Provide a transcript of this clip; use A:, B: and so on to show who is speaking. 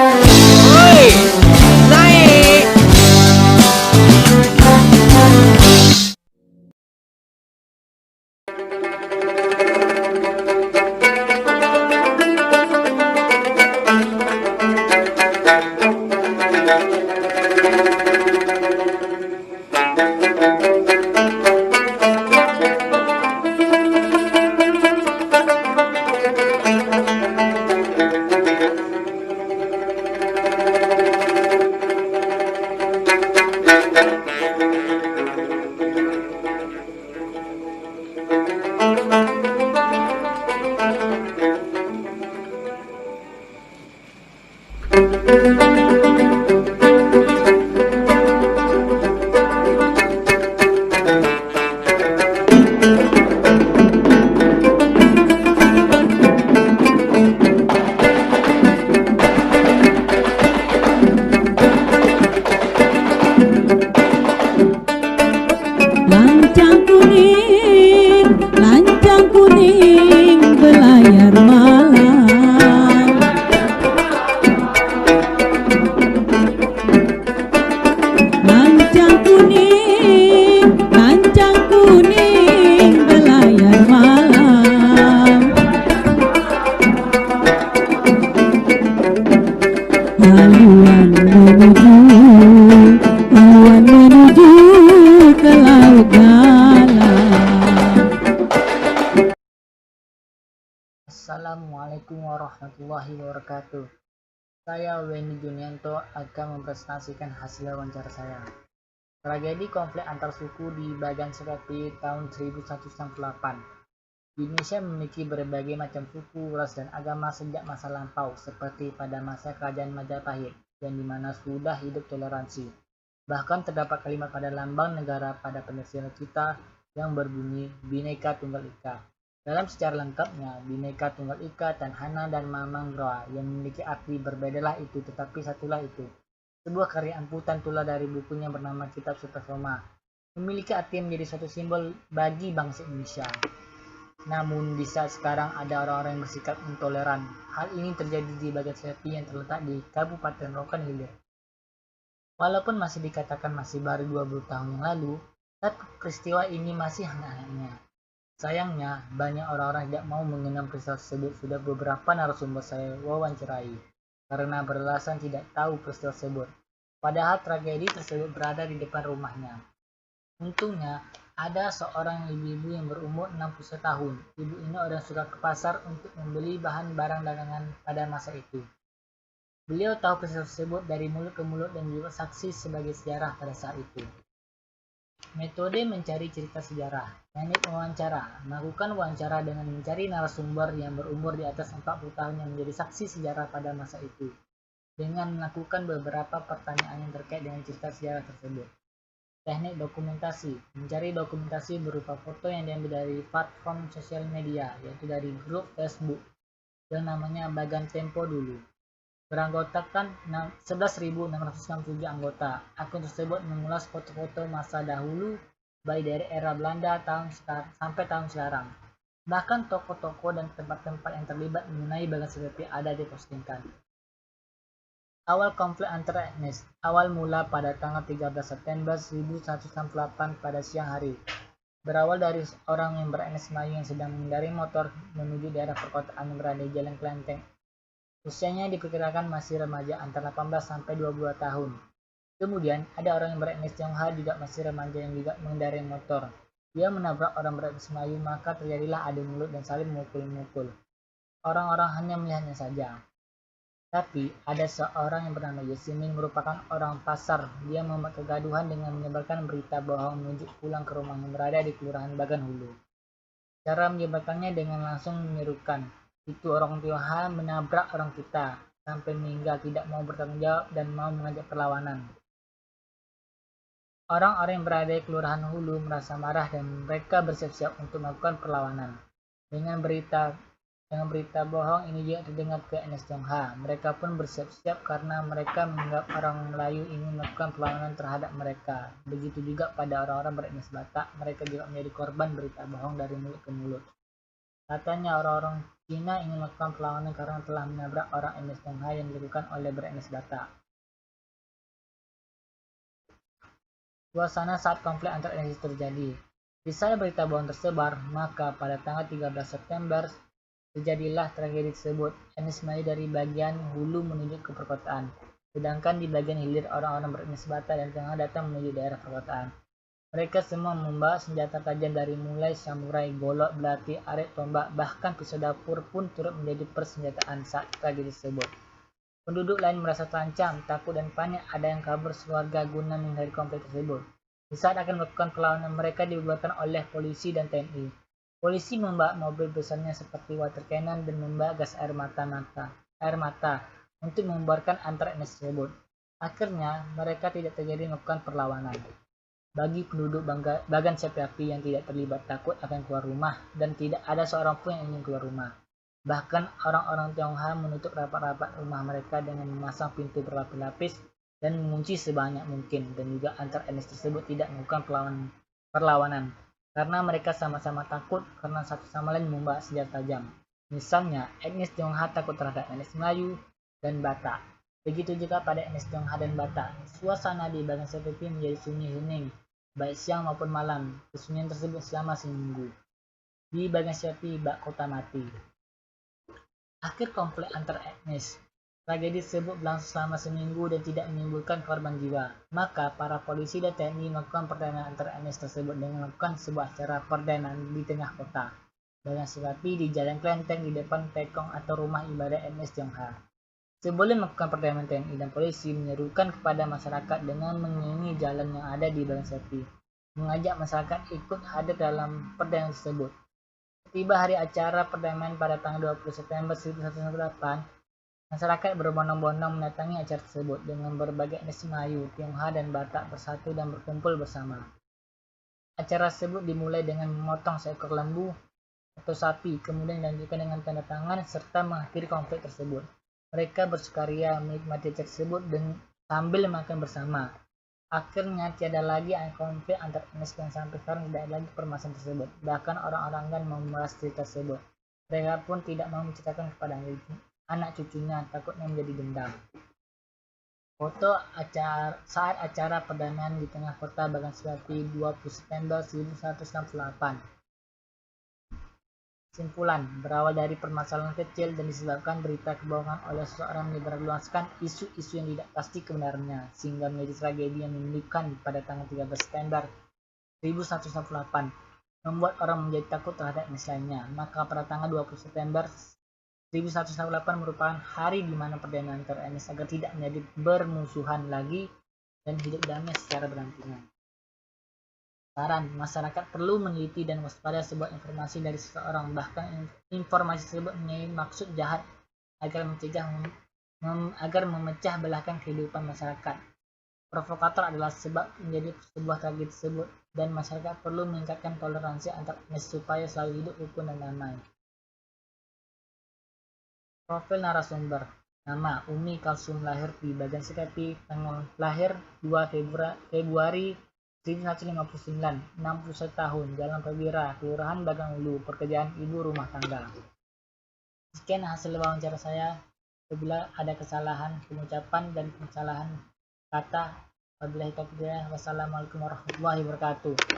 A: Woi, naik.
B: Lancang kuning belayar malam. Lancang kuning belayar malam. Haluan menuju ke laut dalam.
C: Assalamualaikum warahmatullahi wabarakatuh. Saya Wendy Junianto akan mempresentasikan hasil wawancara saya. Tragedi konflik antar suku di Bagan Seropi tahun 1198. Di Indonesia memiliki berbagai macam suku, ras, dan agama sejak masa lampau, seperti pada masa Kerajaan Majapahit, yang dimana sudah hidup toleransi. Bahkan terdapat kalimat pada lambang negara pada Pancasila kita yang berbunyi Bhinneka Tunggal Ika. Dalam secara lengkapnya, Bhinneka Tunggal Ika, Tanhana, dan Mamanggroa yang memiliki arti berbedalah itu tetapi satulah itu. Sebuah karya amputan tular dari bukunya bernama Kitab Suta Soma, memiliki arti menjadi suatu simbol bagi bangsa Indonesia. Namun di saat sekarang ada orang-orang yang bersikap intoleran. Hal ini terjadi di Bagan Seropi yang terletak di Kabupaten Rokan Hilir. Walaupun masih dikatakan masih baru 20 tahun yang lalu, tapi peristiwa ini masih hangat-hangatnya. Sayangnya, banyak orang-orang tidak mau mengenang peristiwa tersebut. Sudah beberapa narasumber saya wawancarai karena beralasan tidak tahu peristiwa tersebut. Padahal tragedi tersebut berada di depan rumahnya. Untungnya, ada seorang ibu-ibu yang berumur 61 tahun. Ibu ini orang suka ke pasar untuk membeli bahan barang dagangan pada masa itu. Beliau tahu peristiwa tersebut dari mulut ke mulut dan juga saksi sebagai sejarah pada saat itu. Metode mencari cerita sejarah. Teknik wawancara. Melakukan wawancara dengan mencari narasumber yang berumur di atas 40 tahun yang menjadi saksi sejarah pada masa itu, dengan melakukan beberapa pertanyaan yang terkait dengan cerita sejarah tersebut. Teknik dokumentasi. Mencari dokumentasi berupa foto yang diambil dari platform sosial media, yaitu dari grup Facebook yang namanya Bagan Tempo dulu. Beranggotakan 11.667 anggota. Akun tersebut mengulas foto-foto masa dahulu, baik dari era Belanda sampai tahun sekarang. Bahkan toko-toko dan tempat-tempat yang terlibat mengenai Bagan Seropi ada dipostingkan. Awal konflik antar etnis. Awal mula pada tanggal 13 September 1198 pada siang hari. Berawal dari orang yang beretnis Melayu yang sedang mengendarai motor menuju daerah perkotaan yang berada di Jalan Kelenteng. Usianya diperkirakan masih remaja antara 18 sampai 22 tahun. Kemudian ada orang yang beretnis Tionghoa juga masih remaja yang juga mengendarai motor. Dia menabrak orang beretnis Melayu, maka terjadilah adu mulut dan saling memukul-mukul. Orang-orang hanya melihatnya saja. Tapi ada seorang yang bernama Yasmin, merupakan orang pasar. Dia membuat kegaduhan dengan menyebarkan berita bohong menuju pulang ke rumah yang berada di Kelurahan Bagan Hulu. Cara menyebarkannya dengan langsung menyerukan, "Itu orang Tionghoa menabrak orang kita sampai meninggal, tidak mau bertanggung jawab dan mau mengajak perlawanan." Orang-orang yang berada di Kelurahan Hulu merasa marah dan mereka bersiap-siap untuk melakukan perlawanan. Dengan berita bohong ini juga terdengar ke etnis Tionghoa. Mereka pun bersiap-siap karena mereka menganggap orang Melayu ingin melakukan perlawanan terhadap mereka. Begitu juga pada orang-orang beretnis Batak, mereka juga menjadi korban berita bohong dari mulut ke mulut. Katanya orang-orang Cina ingin melakukan perlawanan karena telah menabrak orang etnis Tionghoa yang dilakukan oleh beretnis Batak. Suasana saat konflik antar etnis terjadi. Di saat berita bohong tersebar, maka pada tanggal 13 September terjadilah tragedi tersebut. Etnis Melayu dari bagian hulu menuju ke perkotaan, sedangkan di bagian hilir orang-orang beretnis Batak dan Tionghoa datang menuju daerah perkotaan. Mereka semua membawa senjata tajam dari mulai samurai, golok, belati, arit, tombak, bahkan pisau dapur pun turut menjadi persenjataan saat tragedi tersebut. Penduduk lain merasa terancam, takut dan panik. Ada yang kabur sekeluarga guna menghindari konflik tersebut. Di saat akan melakukan perlawanan, mereka dibubarkan oleh polisi dan TNI. Polisi membawa mobil besarnya seperti water cannon dan membawa gas air mata untuk membubarkan antar etnis tersebut. Akhirnya, mereka tidak terjadi melakukan perlawanan. Bagi penduduk Bagan Sepiapi yang tidak terlibat takut akan keluar rumah dan tidak ada seorang pun yang ingin keluar rumah. Bahkan orang-orang Tionghoa menutup rapat-rapat rumah mereka dengan memasang pintu berlapis-lapis dan mengunci sebanyak mungkin, dan juga antar etnis tersebut tidak melakukan perlawanan karena mereka sama-sama takut karena satu sama lain membawa senjata tajam. Misalnya, etnis Tionghoa takut terhadap etnis Melayu dan Batak. Begitu juga pada etnis Tionghoa dan Batak. Suasana di Bagan Sepiapi menjadi sunyi hening, baik siang maupun malam. Kesunyian tersebut selama seminggu. Di Bagan Sepiapi, bak kota mati. Akhir konflik antar etnis. Tragedi tersebut berlangsung selama seminggu dan tidak menimbulkan korban jiwa. Maka para polisi dan TNI melakukan perdamaian antar etnis tersebut dengan melakukan sebuah acara perdamaian di tengah kota Bagan Sepiapi di Jalan Klenteng di depan Pekong atau rumah ibadah etnis Tionghoa. Sebelum melakukan perdamaian, TNI dan polisi menyerukan kepada masyarakat dengan mengelilingi jalan yang ada di Bagan Sepiapi, mengajak masyarakat ikut hadir dalam perdamaian tersebut. Tiba hari acara perdamaian pada tanggal 20 September 1998, masyarakat berbondong-bondong mendatangi acara tersebut dengan berbagai etnis Melayu, Tionghoa, dan Batak bersatu dan berkumpul bersama. Acara tersebut dimulai dengan memotong seekor lembu atau sapi, kemudian dilanjutkan dengan tanda tangan serta mengakhiri konflik tersebut. Mereka bersukaria menikmati acara tersebut sambil makan bersama. Akhirnya tiada lagi konflik antar etnis dan sampai sekarang tidak ada lagi permasalahan tersebut. Bahkan orang-orang kan memeras cerita tersebut. Mereka pun tidak mau menceritakan kepada anak cucunya, takutnya menjadi dendam. Foto saat acara perdamaian di tengah kota Bagan Sepiapi 20 September 1968. Kesimpulan, berawal dari permasalahan kecil dan disebabkan berita kebohongan oleh seseorang menyebarluaskan isu-isu yang tidak pasti kebenarannya, sehingga menjadi tragedi yang memilukan pada tanggal 13 September 1968, membuat orang menjadi takut terhadap etnis lainnya. Maka pada tanggal 20 September 1968 merupakan hari di mana perdamaian antar etnis agar tidak menjadi bermusuhan lagi dan hidup damai secara berdampingan. Saran, masyarakat perlu meneliti dan waspada sebuah informasi dari seseorang, bahkan informasi tersebut mempunyai maksud jahat agar memecah belahkan kehidupan masyarakat. Provokator adalah sebab menjadi sebuah tragedi tersebut, dan masyarakat perlu meningkatkan toleransi antar etnis supaya selalu hidup rukun dan damai. Profil narasumber. Nama, Umi Kalsum, lahir di Bagan Sepiapi, tanggal lahir 2 Februari 1959, 61 tahun, Jalan Perwira, Kelurahan Bagang Ulu, pekerjaan ibu rumah tangga. Sekian hasil wawancara saya. Apabila ada kesalahan pengucapan dan kesalahan kata, wabillahi taufiq, wassalamualaikum warahmatullahi wabarakatuh.